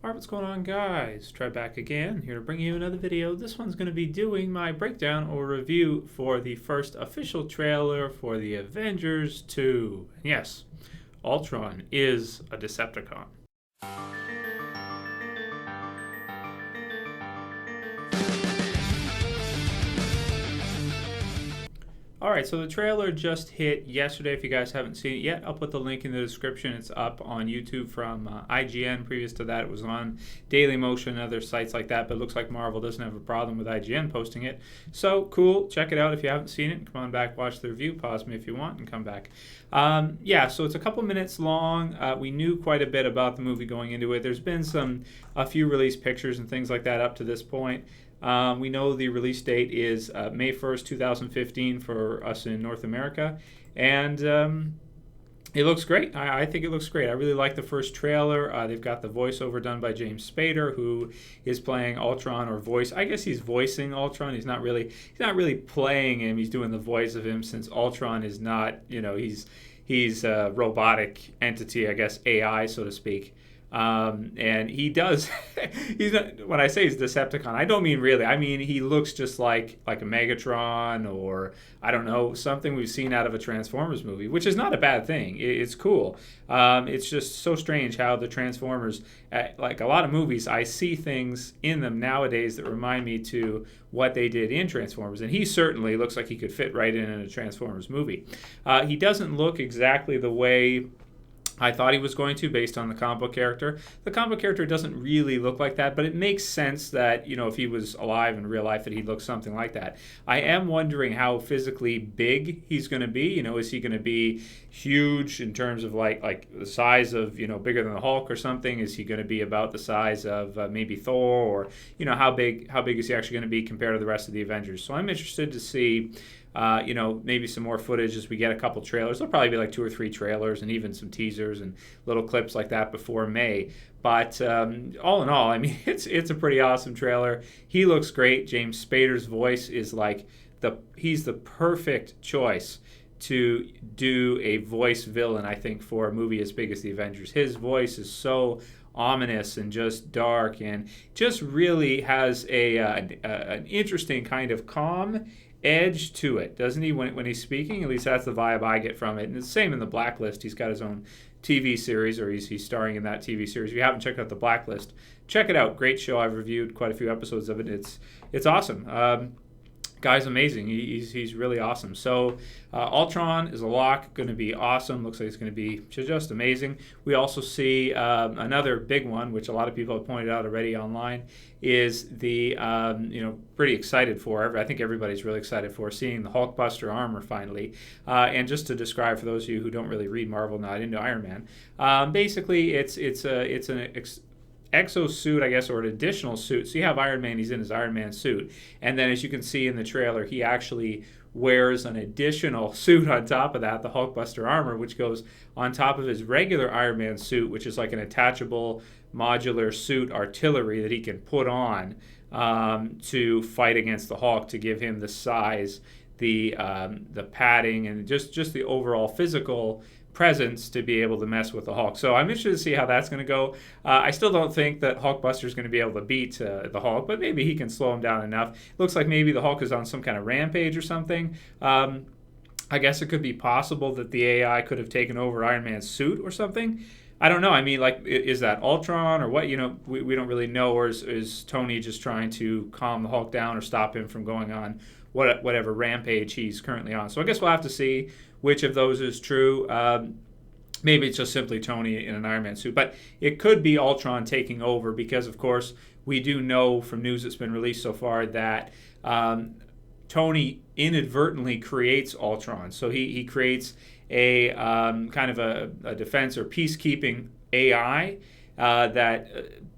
Alright, what's going on, guys? Trev back again, here to bring you another video. This one's going to be doing my breakdown or review for the first official trailer for the Avengers 2. And yes, Ultron is a Decepticon. Alright, so the trailer just hit yesterday. If you guys haven't seen it yet, I'll put the link in the description. It's up on YouTube from IGN. Previous to that, it was on Dailymotion and other sites like that, but it looks like Marvel doesn't have a problem with IGN posting it. So, cool. Check it out if you haven't seen it. Come on back, watch the review. Pause me if you want and come back. Yeah, so it's a couple minutes long. We knew quite a bit about the movie going into it. There's been a few released pictures and things like that up to this point. We know the release date is May 1st, 2015 for us in North America. And it looks great. I think it looks great. I really like the first trailer. They've got the voiceover done by James Spader, who is playing Ultron, or voice. I guess he's voicing Ultron. He's not really playing him. He's doing the voice of him, since Ultron is not, he's a robotic entity, I guess, AI, so to speak. And he does, he's not, when I say he's Decepticon, I don't mean really. I mean, he looks just like a Megatron, or I don't know, something we've seen out of a Transformers movie, which is not a bad thing. It's cool. It's just so strange how the Transformers, like a lot of movies, I see things in them nowadays that remind me to what they did in Transformers. And he certainly looks like he could fit right in a Transformers movie. He doesn't look exactly the way I thought he was going to, based on the comic book character. The comic book character doesn't really look like that, but it makes sense that, if he was alive in real life, that he'd look something like that. I am wondering how physically big he's going to be. Is he going to be huge in terms of like the size of, bigger than the Hulk or something? Is he going to be about the size of maybe Thor, or, how big is he actually going to be compared to the rest of the Avengers? So I'm interested to see maybe some more footage as we get a couple trailers. There'll probably be like 2 or 3 trailers and even some teasers and little clips like that before May. But all in all, I mean, it's a pretty awesome trailer. He looks great. James Spader's voice is he's the perfect choice to do a voice villain, I think, for a movie as big as the Avengers. His voice is so ominous and just dark, and just really has an interesting kind of calm edge to it, doesn't he, when he's speaking? At least that's the vibe I get from it. And it's the same in The Blacklist. He's got his own TV series, or he's starring in that TV series. If you haven't checked out The Blacklist, check it out. Great show. I've reviewed quite a few episodes of it. It's awesome. Guy's amazing. He's really awesome. So Ultron is a lock. Going to be awesome. Looks like it's going to be just amazing. We also see another big one, which a lot of people have pointed out already online, is the pretty excited for. I think everybody's really excited for seeing the Hulkbuster armor finally. And just to describe for those of you who don't really read Marvel, not into Iron Man, basically it's an exosuit, I guess, or an additional suit. So you have Iron Man, he's in his Iron Man suit. And then, as you can see in the trailer, he actually wears an additional suit on top of that, the Hulkbuster armor, which goes on top of his regular Iron Man suit, which is like an attachable modular suit artillery that he can put on to fight against the Hulk, to give him the size, the padding, and just the overall physical presence to be able to mess with the Hulk. So I'm interested to see how that's going to go. I still don't think that Hulkbuster is going to be able to beat the Hulk, but maybe he can slow him down enough. Looks like maybe the Hulk is on some kind of rampage or something. I guess it could be possible that the AI could have taken over Iron Man's suit or something. I don't know. I mean, is that Ultron or what? We don't really know. Or is Tony just trying to calm the Hulk down or stop him from going on whatever rampage he's currently on? So I guess we'll have to see which of those is true. Maybe it's just simply Tony in an Iron Man suit. But it could be Ultron taking over, because, of course, we do know from news that's been released so far that Tony inadvertently creates Ultron. So he creates a kind of a defense or peacekeeping AI that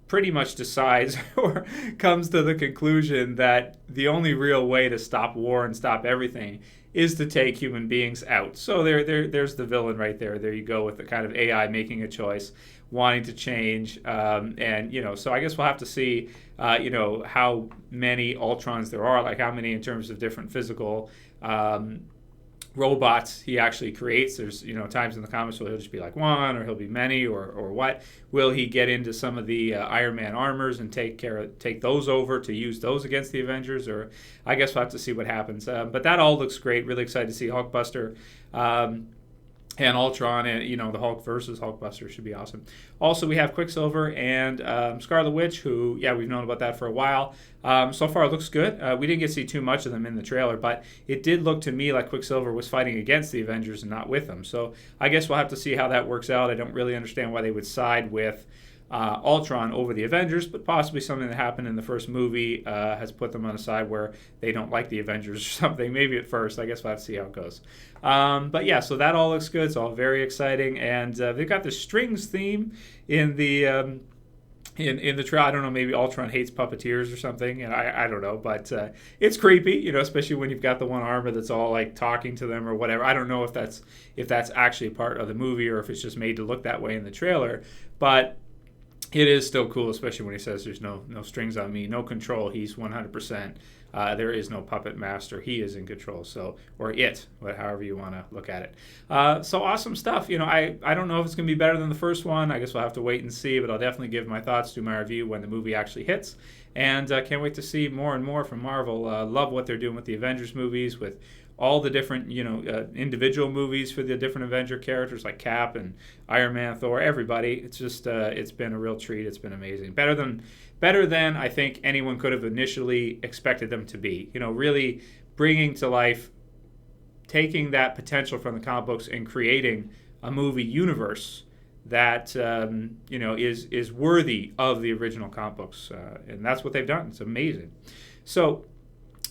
pretty much decides or comes to the conclusion that the only real way to stop war and stop everything is to take human beings out. So there's the villain right there. There you go, with the kind of AI making a choice, wanting to change. So I guess we'll have to see, how many Ultrons there are, like how many in terms of different physical robots he actually creates. There's times in the comics where he'll just be like one, or he'll be many, or what. Will he get into some of the Iron Man armors and take those over to use those against the Avengers? Or I guess we'll have to see what happens. But that all looks great. Really excited to see Hulkbuster. And Ultron, and the Hulk versus Hulkbuster should be awesome. Also, we have Quicksilver and Scarlet Witch, who, we've known about that for a while. So far, it looks good. We didn't get to see too much of them in the trailer, but it did look to me like Quicksilver was fighting against the Avengers and not with them. So I guess we'll have to see how that works out. I don't really understand why they would side with Ultron over the Avengers, but possibly something that happened in the first movie has put them on a side where they don't like the Avengers or something. Maybe at first. I guess we'll have to see how it goes. But yeah, so that all looks good. It's all very exciting, and they've got the strings theme in the in the trailer. I don't know. Maybe Ultron hates puppeteers or something. And I don't know, but it's creepy. Especially when you've got the one armor that's all like talking to them or whatever. I don't know if that's actually part of the movie or if it's just made to look that way in the trailer, but it is still cool, especially when he says there's no strings on me, no control. He's 100%. There is no puppet master. He is in control. So, or it, however you want to look at it. So awesome stuff. I don't know if it's going to be better than the first one. I guess we'll have to wait and see, but I'll definitely give my thoughts, do my review when the movie actually hits. And can't wait to see more and more from Marvel. Love what they're doing with the Avengers movies, with all the different, individual movies for the different Avenger characters like Cap and Iron Man, Thor, everybody. It's just, it's been a real treat. It's been amazing. Better than I think anyone could have initially expected them to be. Really bringing to life, taking that potential from the comic books and creating a movie universe that is worthy of the original comic books, and that's what they've done. It's amazing. So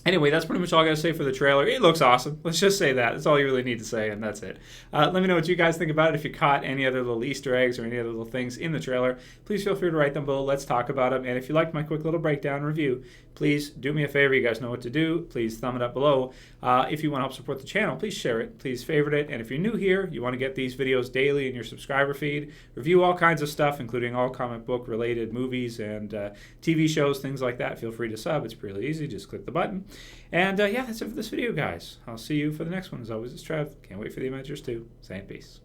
anyway, that's pretty much all I got to say for the trailer. It looks awesome. Let's just say that. That's all you really need to say, and that's it. Let me know what you guys think about it. If you caught any other little Easter eggs or any other little things in the trailer, please feel free to write them below. Let's talk about them. And if you liked my quick little breakdown review, please do me a favor. You guys know what to do. Please thumb it up below. If you want to help support the channel, please share it. Please favorite it. And if you're new here, you want to get these videos daily in your subscriber feed, review all kinds of stuff, including all comic book related movies and TV shows, things like that, feel free to sub. It's really easy. Just click the button. And that's it for this video, guys. I'll see you for the next one. As always, it's Trev. Can't wait for the Avengers 2. Saying peace.